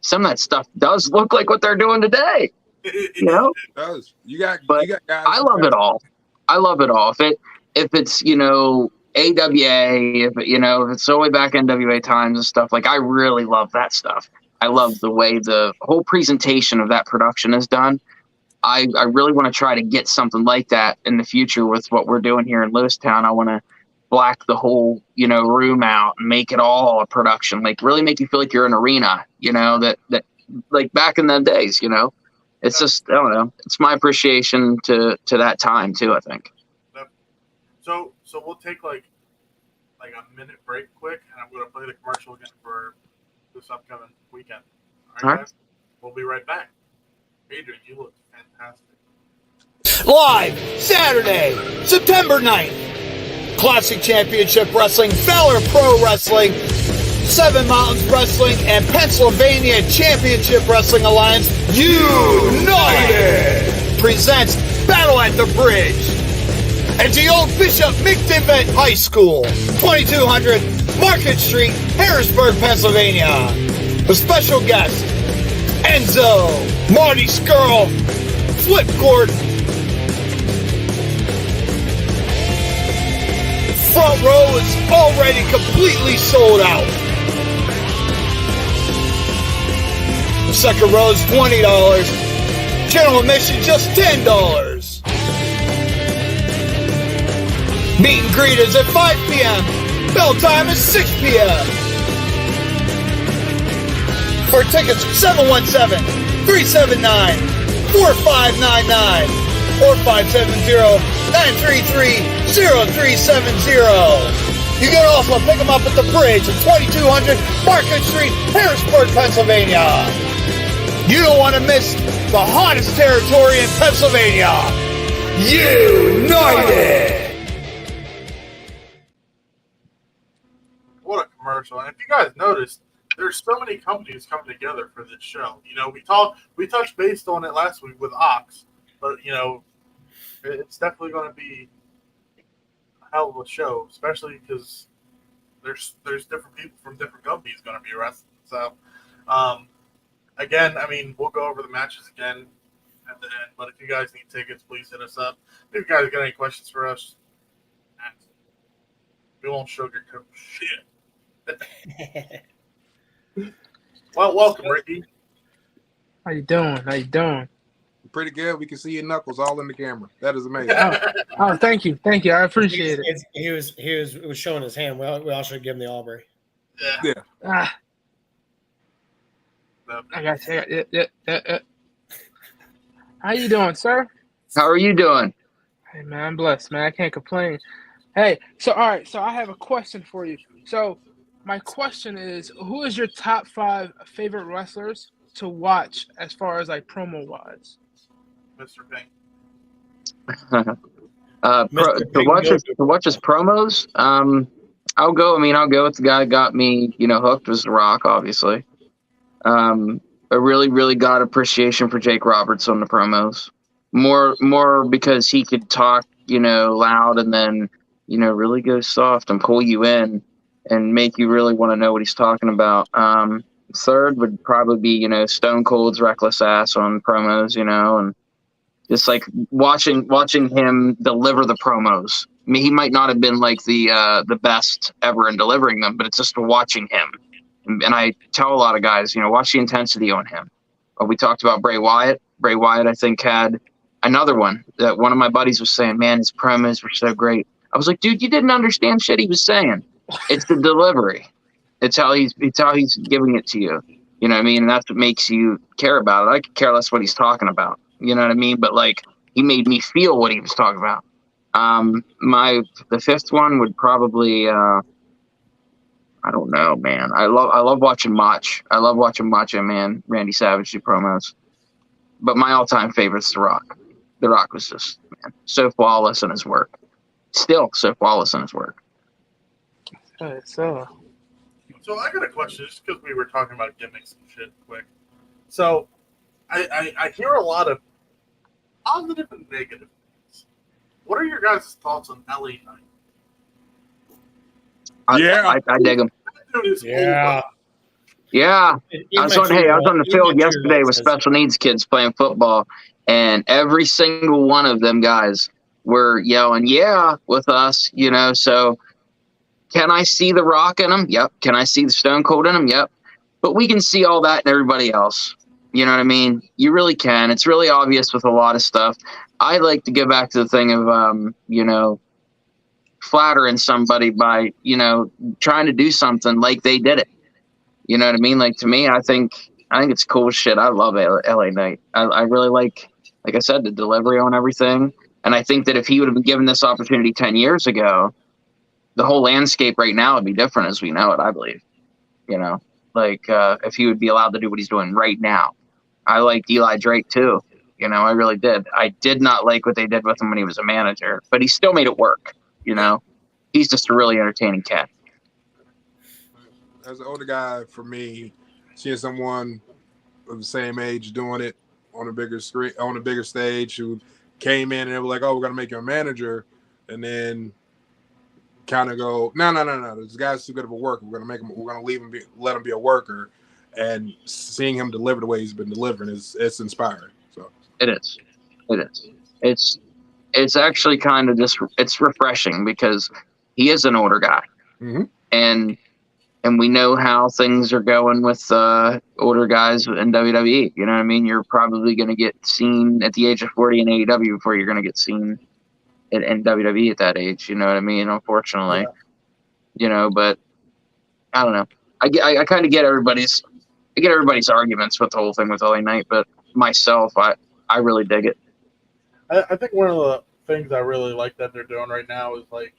some of that stuff does look like what they're doing today. It does. You got guys. I love it all. I love it all. If it's AWA, if it's all the way back NWA times and stuff, like I really love that stuff. I love the way the whole presentation of that production is done. I really want to try to get something like that in the future with what we're doing here in Lewistown. I want to black the whole room out and make it all a production, like really make you feel like you're in an arena, that like back in the days, it's just, I don't know, it's my appreciation to that time too, I think. So we'll take like a minute break quick, and I'm going to play the commercial again for this upcoming weekend. All right, guys? We'll be right back. Adrian, you look fantastic. Live Saturday, September 9th. Classic Championship Wrestling, Valor Pro Wrestling, Seven Mountains Wrestling, and Pennsylvania Championship Wrestling Alliance United presents Battle at the Bridge at the old Bishop McDivitt High School, 2200 Market Street, Harrisburg, Pennsylvania. With special guests Enzo, Marty Skrull, Flip Gordon. Front row is already completely sold out. The second row is $20. General admission just $10. Meet and greet is at 5 p.m. Bell time is 6 p.m. For tickets, 717-379-4599 or 570-933-0370. You can also pick them up at the bridge at 2200 Market Street, Harrisburg, Pennsylvania. You don't want to miss the hottest territory in Pennsylvania. United! What a commercial. And if you guys noticed, there's so many companies coming together for this show. We touched based on it last week with Ox, but it's definitely going to be a hell of a show, especially because there's different people from different companies going to be wrestling. So, again, we'll go over the matches again at the end. But if you guys need tickets, please hit us up. If you guys got any questions for us, ask. We won't sugarcoat shit. Well, welcome, Ricky. How you doing? Pretty good. We can see your knuckles all in the camera. That is amazing. Oh, thank you. I appreciate it. He was showing his hand. We all should give him the Aubrey. Yeah. I got you. Yeah. How you doing, sir? How are you doing? Hey, man, I'm blessed, man. I can't complain. Hey, so all right. So I have a question for you. So my question is, who is your top 5 favorite wrestlers to watch as far as like promo wise? Mr. Pink. To watch his promos, I'll go with the guy that got me, hooked, was The Rock, obviously. I really, really got appreciation for Jake Roberts on the promos. More because he could talk, loud and then, really go soft and pull you in and make you really want to know what he's talking about. Third would probably be, Stone Cold's reckless ass on promos, and just like watching him deliver the promos. He might not have been like the best ever in delivering them, but it's just watching him. And I tell a lot of guys, watch the intensity on him. we talked about Bray Wyatt. Bray Wyatt, I think, had another one that one of my buddies was saying, man, his promos were so great. I was like, dude, you didn't understand shit he was saying. It's the delivery. It's how he's giving it to you. You know what I mean? And that's what makes you care about it. I could care less what he's talking about. You know what I mean? But like, he made me feel what he was talking about. The fifth one would probably I don't know, man. I love watching Mach. I love watching Macho Man Randy Savage do promos. But my all-time favorite's The Rock. The Rock was just, man, so flawless in his work. Still so flawless in his work. So I got a question, just because we were talking about gimmicks and shit quick. So I hear a lot of positive and negative things. What are your guys' thoughts on LA Knight? I dig him. That dude is Yeah. over. Yeah. I was on the field yesterday with special needs kids playing football, and every single one of them guys were yelling, yeah, with us, you know. So can I see The Rock in them? Yep. Can I see the Stone Cold in them? Yep. But we can see all that in everybody else. You know what I mean? You really can. It's really obvious with a lot of stuff. I like to go back to the thing of, flattering somebody by, trying to do something like they did it. You know what I mean? Like, to me, I think it's cool shit. I love LA Knight. I really like I said, the delivery on everything. And I think that if he would have been given this opportunity 10 years ago, the whole landscape right now would be different as we know it, I believe. If he would be allowed to do what he's doing right now. I liked Eli Drake too. I really did. I did not like what they did with him when he was a manager, but he still made it work. He's just a really entertaining cat. As an older guy, for me, seeing someone of the same age doing it on a bigger screen, on a bigger stage, who came in and they were like, "Oh, we're gonna make you a manager," and then kind of go, "No, this guy's too good of a worker. We're gonna leave him, let him be a worker." And seeing him deliver the way he's been delivering it's inspiring. So it is. It's actually kind of it's refreshing because he is an older guy, and we know how things are going with older guys in WWE. You know what I mean? You're probably going to get seen at the age of 40 in AEW before you're going to get seen in WWE at that age. You know what I mean? Unfortunately, but I don't know. I kind of get everybody's arguments with the whole thing with LA Knight, but myself, I really dig it. I think one of the things I really like that they're doing right now is like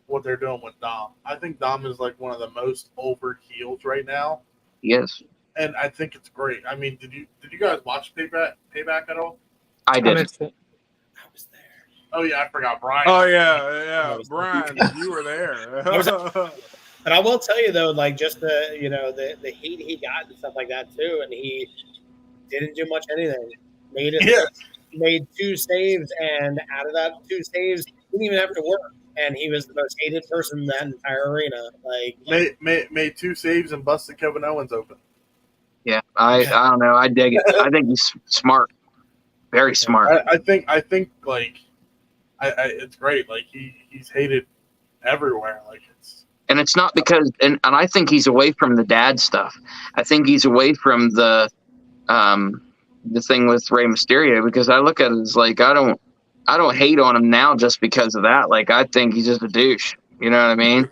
what they're doing with Dom. I think Dom is like one of the most over heels right now. Yes. And I think it's great. I mean, did you guys watch Payback at all? I did. I was there. Oh yeah, I forgot Brian. Oh yeah, Brian, you were there. But I will tell you though, like just the heat he got and stuff like that too, and he didn't do much anything. Made 2 saves, and out of that 2 saves, didn't even have to work. And he was the most hated person in that entire arena. Like made 2 saves and busted Kevin Owens open. Yeah, I don't know. I dig it. I think he's smart, very smart. I think like it's great. Like he's hated everywhere. Like and it's not because and I think he's away from the dad stuff. I think he's away from the thing with Rey Mysterio, because I look at it as like I don't hate on him now just because of that. Like I think he's just a douche. You know what I mean?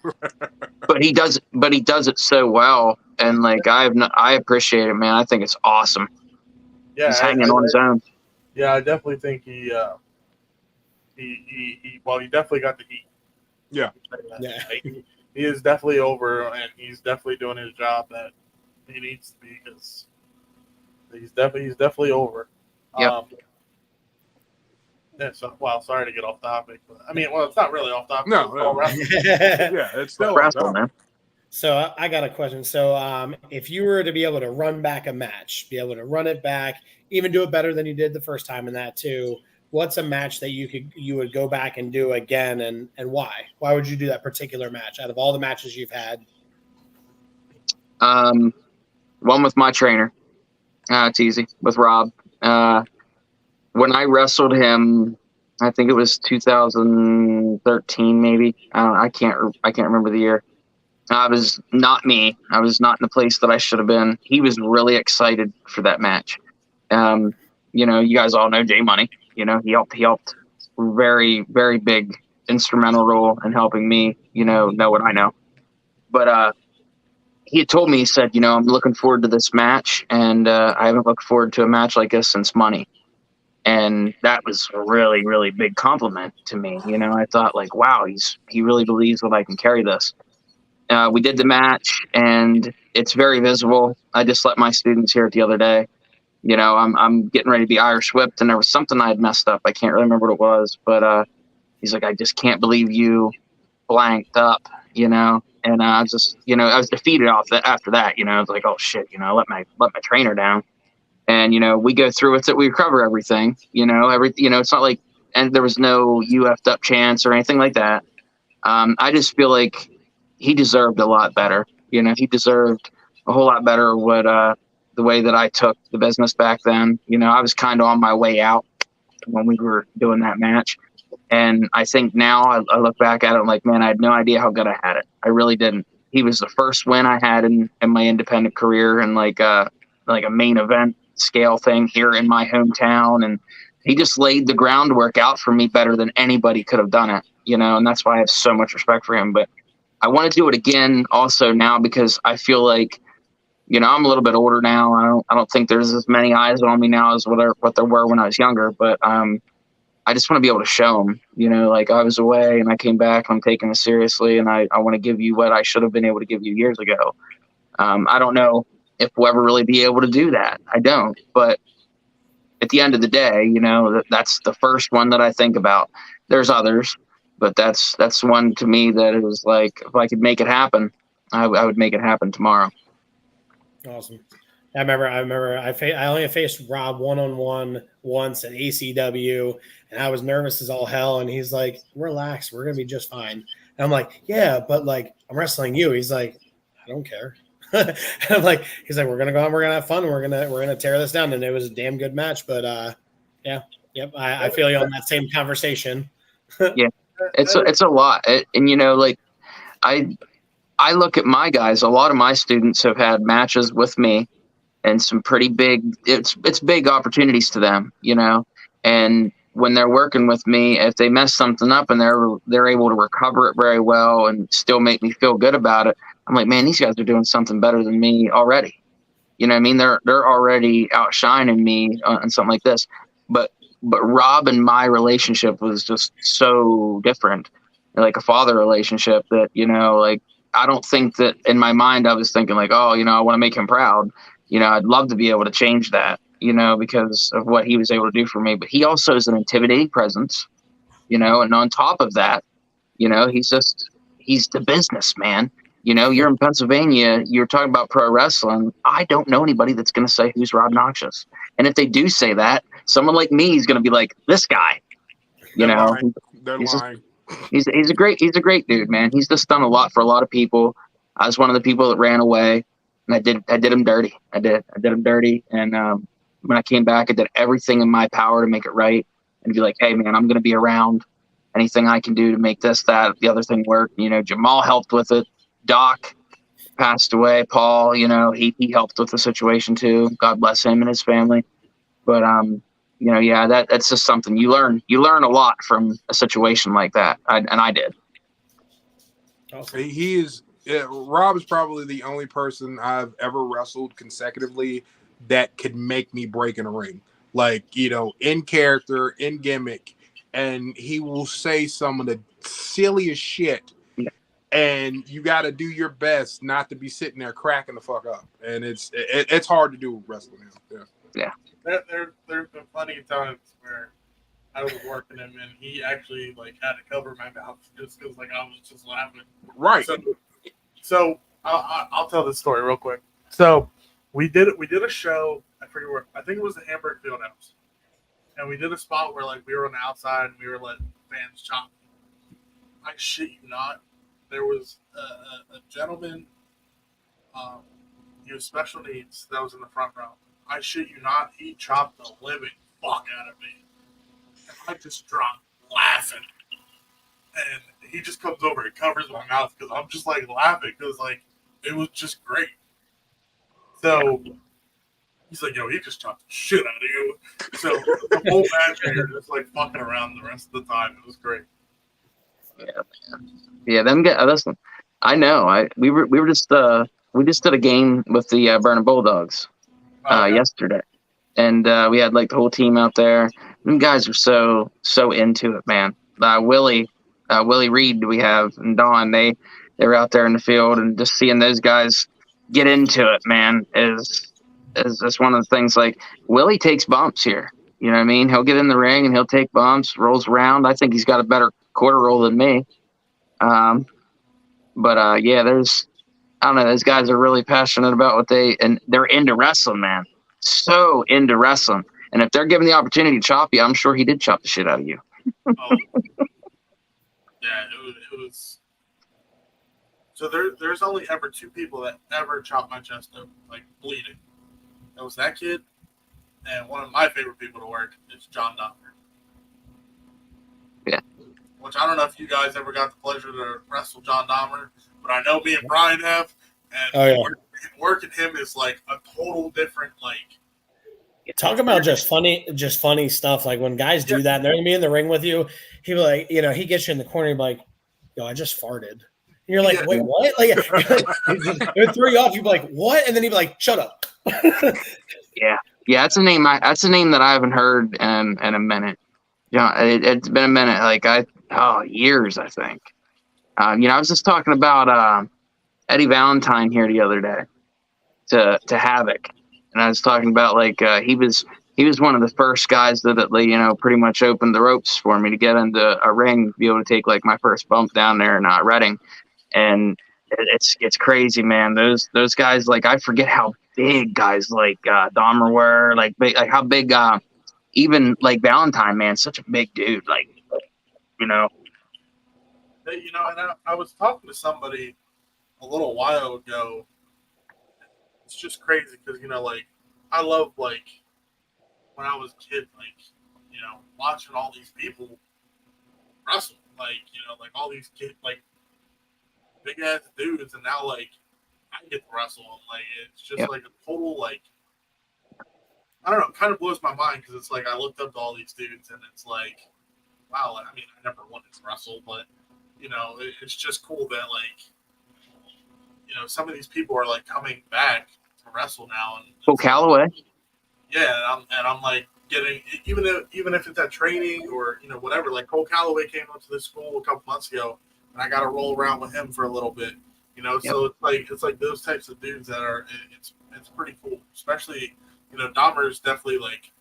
But he does it so well, and like I appreciate it, man. I think it's awesome. Yeah, he's hanging on his own. Yeah, I definitely think he definitely got the heat. Yeah. He is definitely over, and he's definitely doing his job that he needs to be, because he's definitely over. Yep. So, sorry to get off topic, but I mean, it's not really off topic. No. Yeah, it's still wrestling, man. So I got a question. So if you were to be able to run back a match, be able to run it back, even do it better than you did the first time in that too, what's a match that you would go back and do again, and why? Why would you do that particular match out of all the matches you've had? One with my trainer. It's easy. With Rob. When I wrestled him, I think it was 2013, maybe. I can't remember the year. I was not me. I was not in the place that I should have been. He was really excited for that match. You know, you guys all know J Money. You know, he helped very, very big instrumental role in helping me, know what I know. But he had told me, he said, I'm looking forward to this match, and I haven't looked forward to a match like this since Money. And that was a really, really big compliment to me. I thought, like, wow, he really believes that I can carry this. We did the match, and it's very visible. I just let my students hear it the other day. I'm getting ready to be Irish whipped, and there was something I had messed up. I can't really remember what it was, but he's like, I just can't believe you blanked up, and I was just, I was defeated after that. I was like, oh shit, I let my trainer down. And we go through with it. We recover everything. It's not like, and there was no you effed up chance or anything like that. I just feel like he deserved a lot better. He deserved a whole lot better. What the way that I took the business back then. I was kind of on my way out when we were doing that match, and I think now I look back at it, I'm like, man, I had no idea how good I had it. I really didn't. He was the first win I had in my independent career, and like a main event scale thing here in my hometown, and he just laid the groundwork out for me better than anybody could have done it, and that's why I have so much respect for him. But I want to do it again also now, because I feel like, I'm a little bit older now. I don't think there's as many eyes on me now as what there were when I was younger, but I just want to be able to show them, like I was away and I came back, I'm taking this seriously, and I want to give you what I should have been able to give you years ago. I don't know if we'll ever really be able to do that. I don't. But at the end of the day, that's the first one that I think about. There's others, but that's one to me that is like, if I could make it happen, I would make it happen tomorrow. Awesome. I remember I only faced Rob one-on-one once at ACW, and I was nervous as all hell. And he's like, relax, we're going to be just fine. And I'm like, yeah, but like, I'm wrestling you. He's like, I don't care. And I'm like, he's like, we're gonna go on, we're gonna have fun, we're gonna tear this down, and it was a damn good match. But I feel you on that same conversation. Yeah, it's a lot, and like I look at my guys. A lot of my students have had matches with me, and some pretty big. It's big opportunities to them, and when they're working with me, if they mess something up and they're able to recover it very well and still make me feel good about it, I'm like, man, these guys are doing something better than me already. You know what I mean? They're already outshining me on something like this. But Rob and my relationship was just so different, like a father relationship that, like, I don't think that in my mind I was thinking like, oh, I want to make him proud. I'd love to be able to change that, because of what he was able to do for me. But he also is an intimidating presence, and on top of that, he's the businessman. You're in Pennsylvania, you're talking about pro wrestling. I don't know anybody that's going to say who's Rob Noxious. And if they do say that, someone like me is going to be like, this guy, They're lying. He's a great dude, man. He's just done a lot for a lot of people. I was one of the people that ran away, and I did him dirty. I did him dirty. And when I came back, I did everything in my power to make it right and be like, hey man, I'm going to be around. Anything I can do to make this, that, the other thing work. Jamal helped with it. Doc passed away. Paul, he helped with the situation too. God bless him and his family. But that's just something you learn. You learn a lot from a situation like that, and I did. Rob is probably the only person I've ever wrestled consecutively that could make me break in a ring, like, in character, in gimmick, and he will say some of the silliest shit. Yeah. And you got to do your best not to be sitting there cracking the fuck up, and it's hard to do wrestling now. Yeah. There's been plenty of times where I was working him and he actually like had to cover my mouth just because like I was just laughing. Right. So I'll tell this story real quick. So we did a show. I forget where. I think it was the Hamburg Fieldhouse, and we did a spot where like we were on the outside and we were letting fans chop. I shit you not. There was a gentleman. He was special needs that was in the front row. I shit you not. He chopped the living fuck out of me. And I just dropped laughing. And he just comes over and covers my mouth because I'm just like laughing because like it was just great. So He's like, yo, he just chopped the shit out of you. So the whole match, you're just like fucking around the rest of the time. It was great. Yeah, them guys. Listen, I know. We just did a game with the Burning Bulldogs yesterday, and we had like the whole team out there. Them guys are so into it, man. Willie Reed, we have, and Don. They were out there in the field, and just seeing those guys get into it, man, is one of the things. Like, Willie takes bumps here. You know what I mean? He'll get in the ring and he'll take bumps, rolls around. I think he's got a better quarter roll than me. Yeah, I don't know. Those guys are really passionate about and they're into wrestling, man. So into wrestling. And if they're given the opportunity to chop you, I'm sure he did chop the shit out of you. Oh. Yeah, it was. So there's only ever two people that ever chopped my chest up, like bleeding. It was that kid, and one of my favorite people to work is John Dahmer. Yeah. Which I don't know if you guys ever got the pleasure to wrestle John Dahmer, but I know me and Brian have, and working him is like a total different, like. Talk about just funny stuff. Like when guys do that, and they're gonna be in the ring with you. He'll be like, he gets you in the corner. He'll be like, "Yo, I just farted." And you're like, "Wait, what?" Like, it would throw you off. You'd be like, "What?" And then he'd be like, "Shut up." Yeah. That's a name. That's a name that I haven't heard in a minute. It's been a minute. Like years, I think. I was just talking about Eddie Valentine here the other day to Havoc. And I was talking about like he was one of the first guys that pretty much opened the ropes for me to get into a ring, be able to take like my first bump down there in Reading, and it's crazy, man. Those guys, like, I forget how big guys like Dahmer were, like how big even like Valentine, man, such a big dude, like. And I was talking to somebody a little while ago. It's just crazy because, like, I love, like, when I was a kid, like, watching all these people wrestle. Like, like all these kids, like, big-ass dudes, and now, like, I get to wrestle them. Like, it's just, like, a total, like, I don't know, it kind of blows my mind because it's like I looked up to all these dudes, and it's like, wow, I mean, I never wanted to wrestle, but, it's just cool that, like, some of these people are, like, coming back to wrestle now. And Cole Calloway. Yeah, and I'm like getting, even if it's at training or, whatever, like Cole Calloway came up to this school a couple months ago, and I got to roll around with him for a little bit, so it's like those types of dudes that are, it's pretty cool, especially, Dahmer is definitely like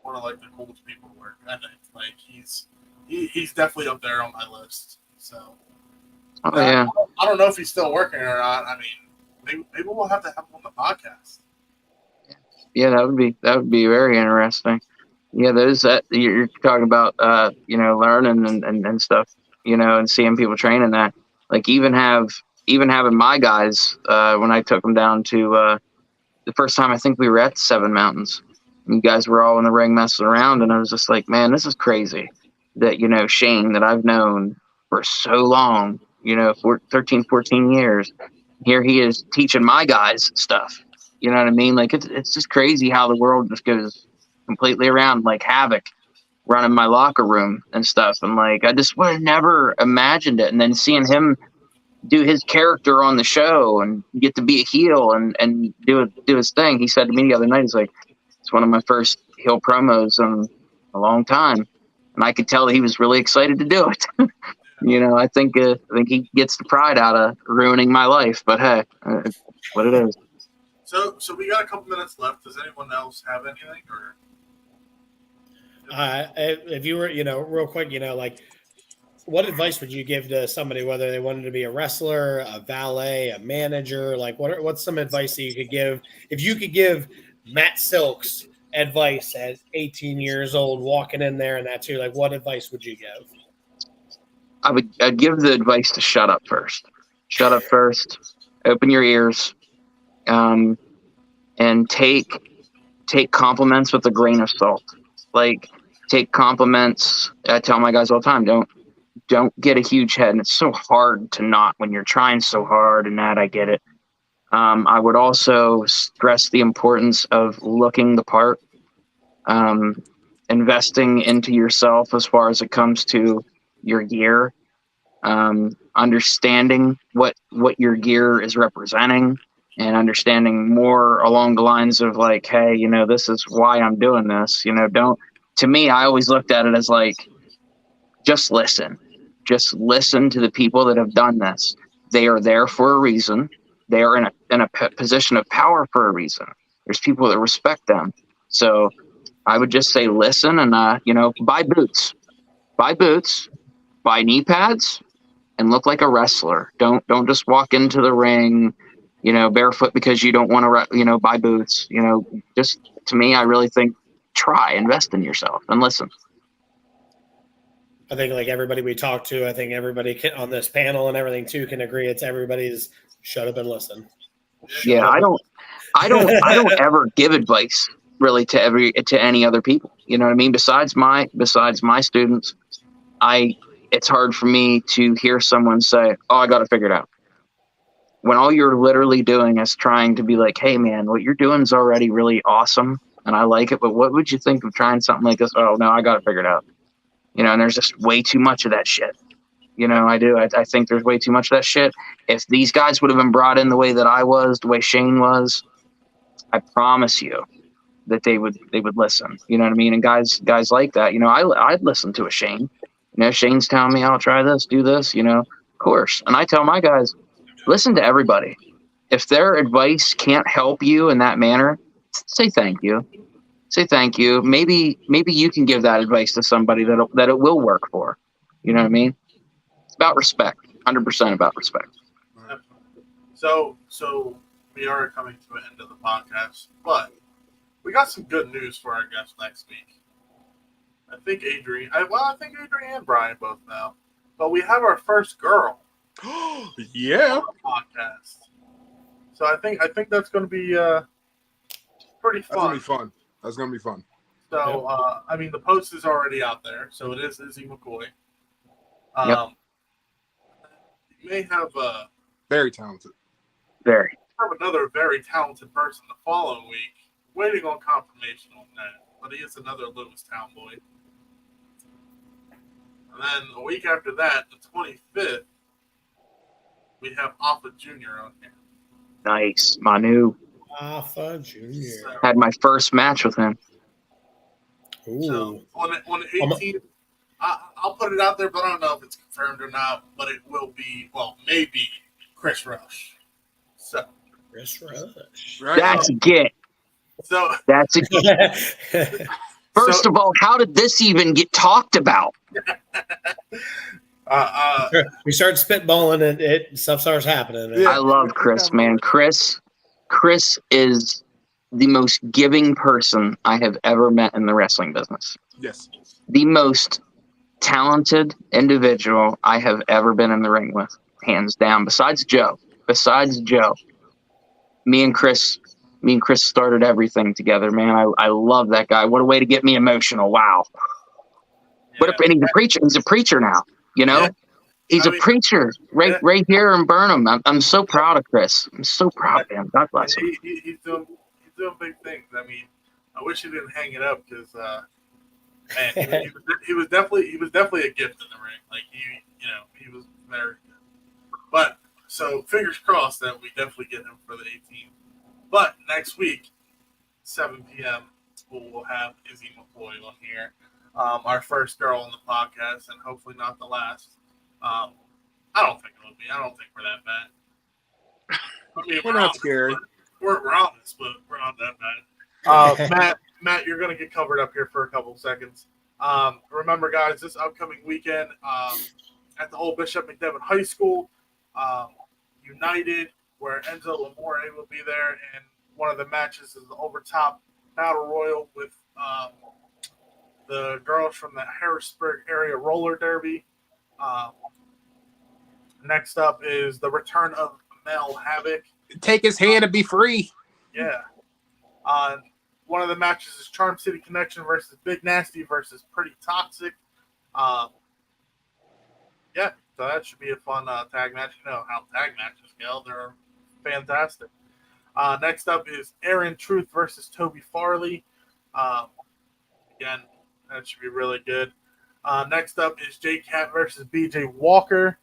one of like the coolest people to work. I think like he's definitely up there on my list. So I don't know if he's still working or not. I mean, maybe we'll have to have him on the podcast. Yeah, that would be very interesting. Yeah, those that you're talking about, learning and stuff, and seeing people training that. Like even having my guys when I took them down to the first time I think we were at the Seven Mountains. You guys were all in the ring messing around, and I was just like, man, this is crazy. That Shane that I've known for so long, for 13, 14 years, here he is teaching my guys stuff. You know what I mean? Like it's just crazy how the world just goes completely around. Like Havoc running my locker room and stuff, and like I just would have never imagined it. And then seeing him do his character on the show and get to be a heel and do his thing. He said to me the other night, he's like, it's one of my first heel promos in a long time, and I could tell that he was really excited to do it. I think he gets the pride out of ruining my life, but hey, it's what it is. So we got a couple minutes left. Does anyone else have anything? Or if you were, real quick, like, what advice would you give to somebody, whether they wanted to be a wrestler, a valet, a manager? Like, what's some advice that you could give? If you could give Matt Silks advice at 18 years old, walking in there and that too, like, what advice would you give? I'd give the advice to shut up first. Shut up first. Open your ears. And take compliments with a grain of salt. Like, take compliments. I tell my guys all the time, don't get a huge head. And it's so hard to not when you're trying so hard and that, I get it. I would also stress the importance of looking the part, investing into yourself as far as it comes to your gear, understanding what your gear is representing, and understanding more along the lines of like, hey, this is why I'm doing this. Don't. To me, I always looked at it as like, just listen. Just listen to the people that have done this. They are there for a reason. They are in a position of power for a reason. There's people that respect them. So I would just say listen and buy boots. Buy boots, buy knee pads, and look like a wrestler. Don't just walk into the ring, barefoot because you don't want to buy boots. Just to me, I really think invest in yourself and listen. I think like everybody we talk to, I think everybody on this panel and everything too can agree it's everybody's shut up and listen. I don't ever give advice really to any other people. You know what I mean? Besides my students, it's hard for me to hear someone say, "Oh, I got to figure it out." When all you're literally doing is trying to be like, "Hey man, what you're doing is already really awesome and I like it, but what would you think of trying something like this?" "Oh, no, I got to figure it out." And there's just way too much of that shit. I do. I think there's way too much of that shit. If these guys would have been brought in the way that I was, the way Shane was, I promise you that they would listen. You know what I mean? And guys like that, I'd listen to a Shane. Shane's telling me, "I'll try this, do this," of course. And I tell my guys, listen to everybody. If their advice can't help you in that manner, say thank you. Say thank you. Maybe you can give that advice to somebody that it will work for. You know what I mean? It's about respect. 100% about respect. So we are coming to the end of the podcast, but we got some good news for our guest next week. I think Adrian and Brian both know, but we have our first girl. Yeah. On the podcast. So I think that's going to be pretty fun. That's gonna be fun. So the post is already out there, so it is Izzy McCoy. Yep. You may have very talented. Very. Have another very talented person the following week. Waiting on confirmation on that, but he is another Lewistown boy. And then a week after that, the 25th, we have Alpha Jr. on here. Nice, Manu. Alpha Jr. Had my first match with him. Ooh. So on the 18th, I'll put it out there, but I don't know if it's confirmed or not. But it will be, maybe Chris Rush. So Chris Rush. Right. That's a get. So that's a get. First of all, how did this even get talked about? We start spitballing and stuff starts happening. Yeah. I love Chris, man. Chris is the most giving person I have ever met in the wrestling business. Yes. The most talented individual I have ever been in the ring with, hands down. Besides Joe. Me and Chris started everything together, man. I love that guy. What a way to get me emotional. Wow. Yeah. And he's a preacher. He's a preacher now, Yeah. He's a preacher right here in Burnham. I'm so proud of Chris. I'm so proud of him. God bless him. He's doing big things. I wish he didn't hang it up because, man, he was definitely a gift in the ring. Like he was very good. But so fingers crossed that we definitely get him for the 18th. But next week, 7 p.m., we'll have Izzy McCoy on here, our first girl on the podcast, and hopefully not the last. I don't think it will be. I don't think we're that bad. We're not scary. We're honest, but we're not that bad. Matt, you're going to get covered up here for a couple of seconds. Remember, guys, this upcoming weekend at the old Bishop McDevitt High School, United, where Enzo Amore will be there, and one of the matches is the Overtop Battle Royal with the girls from the Harrisburg area roller derby. Next up is the return of Mel Havoc. Take his hand and be free. Yeah. One of the matches is Charm City Connection versus Big Nasty versus Pretty Toxic. Yeah, so that should be a fun tag match. You know how tag matches go. They're fantastic. Next up is Aaron Truth versus Toby Farley. Again, that should be really good. Next up is J-Cat versus BJ Walker.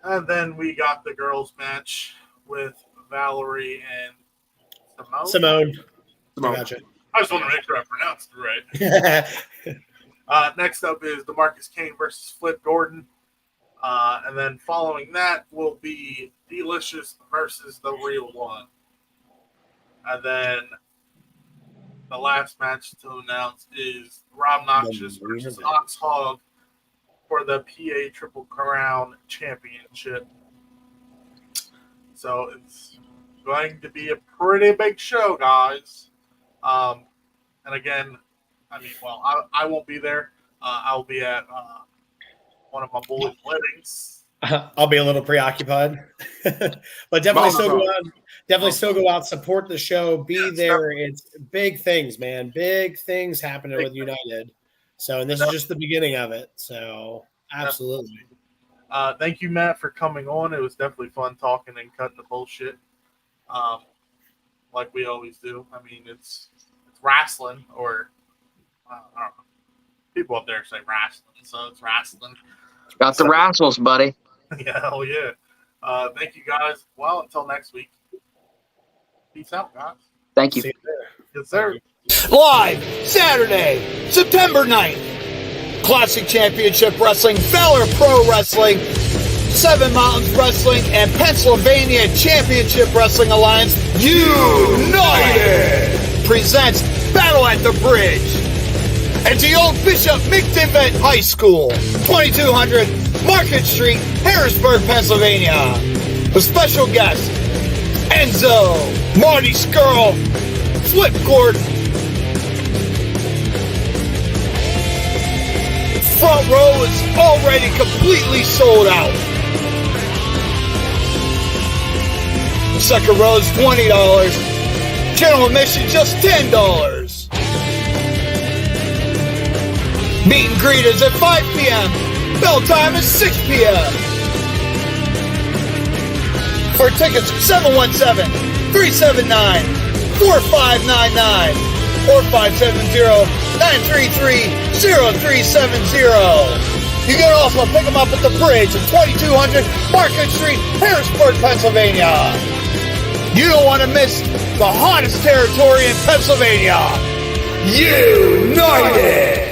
And then we got the girls match with Valerie and Simone. Gotcha. I just want to make sure I pronounced it right. Next up is DeMarcus Kane versus Flip Gordon. And then following that will be Delicious versus The Real One. And then the last match to announce is Rob Noxious versus Ox Hog for the PA Triple Crown Championship. So it's going to be a pretty big show, guys. And again, I won't be there. I'll be at one of my boys' weddings. I'll be a little preoccupied, but definitely still go out. Definitely still go out, support the show, be there. It's big things, man. Big things happening with United. So, and this is just the beginning of it. So, absolutely. Thank you, Matt, for coming on. It was definitely fun talking and cutting the bullshit, like we always do. I mean, it's wrestling, or I don't know. People up there say wrestling, so it's wrestling. Got the wrestles, buddy. Yeah, hell yeah. Thank you, guys. Well, until next week. Peace out, guys. Thank you. See you there. Yes, sir. Live Saturday, September 9th. Classic Championship Wrestling, Valor Pro Wrestling, Seven Mountains Wrestling, and Pennsylvania Championship Wrestling Alliance United presents Battle at the Bridge at the old Bishop McDivitt High School, 2200 Market Street, Harrisburg, Pennsylvania. With special guests Enzo, Marty Skrull, Flip Gordon. Front row is already completely sold out. Second row is $20. General admission just $10. Meet and greet is at 5 p.m. Bell time is 6 p.m. For tickets, 717-379-4599 or 570-933-0370. You can also pick them up at the bridge at 2200 Market Street, Harrisburg, Pennsylvania. You don't want to miss the hottest territory in Pennsylvania. United!